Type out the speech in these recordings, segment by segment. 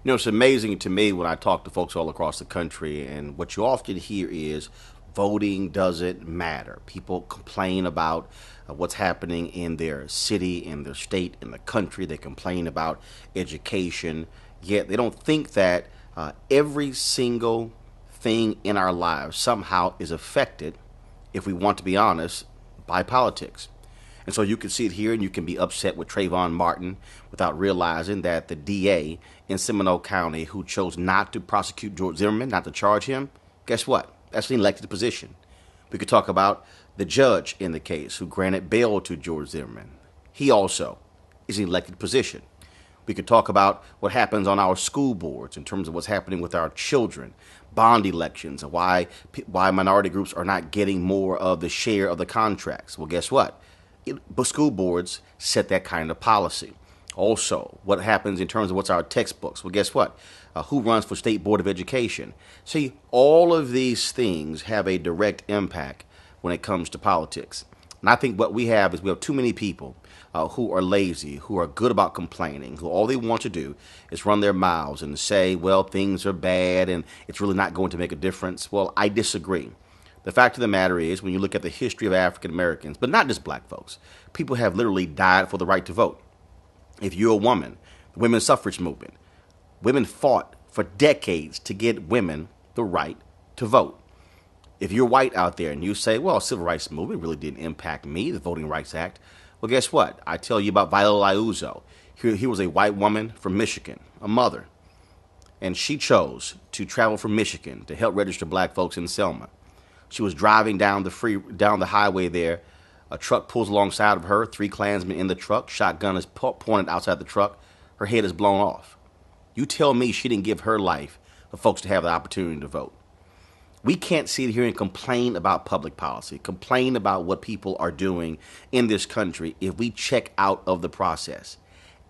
It's amazing to me when I talk to folks all across the country, and what you often hear is voting doesn't matter. People complain about what's happening in their city, in their state, in the country. They complain about education, yet they don't think that every single thing in our lives somehow is affected, if we want to be honest, by politics. And so you can see it here, and you can be upset with Trayvon Martin without realizing that the DA in Seminole County who chose not to prosecute George Zimmerman, not to charge him, guess what? That's an elected position. We could talk about the judge in the case who granted bail to George Zimmerman. He also is an elected position. We could talk about what happens on our school boards in terms of what's happening with our children, bond elections, and why minority groups are not getting more of the share of the contracts. Well, guess what? School boards set that kind of policy. Also, what happens in terms of what's our textbooks? Well, guess what? Who runs for State Board of Education? See, all of these things have a direct impact when it comes to politics. And I think what we have is we have too many people who are lazy, who are good about complaining, who all they want to do is run their mouths and say, well, things are bad and it's really not going to make a difference. Well, I disagree. The fact of the matter is, when you look at the history of African Americans, but not just black folks, people have literally died for the right to vote. If you're a woman, the women's suffrage movement, women fought for decades to get women the right to vote. If you're white out there and you say, well, the civil rights movement really didn't impact me, the Voting Rights Act, well, guess what? I tell you about Viola Liuzzo. He was a white woman from Michigan, a mother, and she chose to travel from Michigan to help register black folks in Selma. She was driving down the highway there. A truck pulls alongside of her. 3 Klansmen in the truck. Shotgun is pointed outside the truck. Her head is blown off. You tell me she didn't give her life for folks to have the opportunity to vote. We can't sit here and complain about public policy, complain about what people are doing in this country if we check out of the process.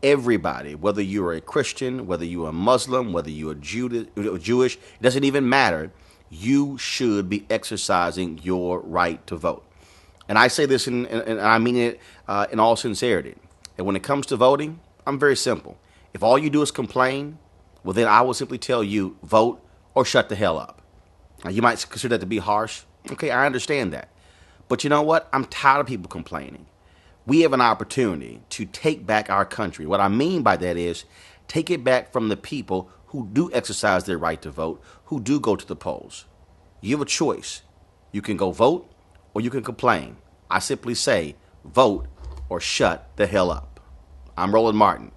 Everybody, whether you're a Christian, whether you're a Muslim, whether you're Jewish, it doesn't even matter. You should be exercising your right to vote. And I say this, and I mean it in all sincerity. And when it comes to voting, I'm very simple. If all you do is complain, well, then I will simply tell you, vote or shut the hell up. Now, you might consider that to be harsh. Okay, I understand that. But you know what? I'm tired of people complaining. We have an opportunity to take back our country. What I mean by that is take it back from the people who do exercise their right to vote, who do go to the polls. You have a choice. You can go vote or you can complain. I simply say vote or shut the hell up. I'm Roland Martin.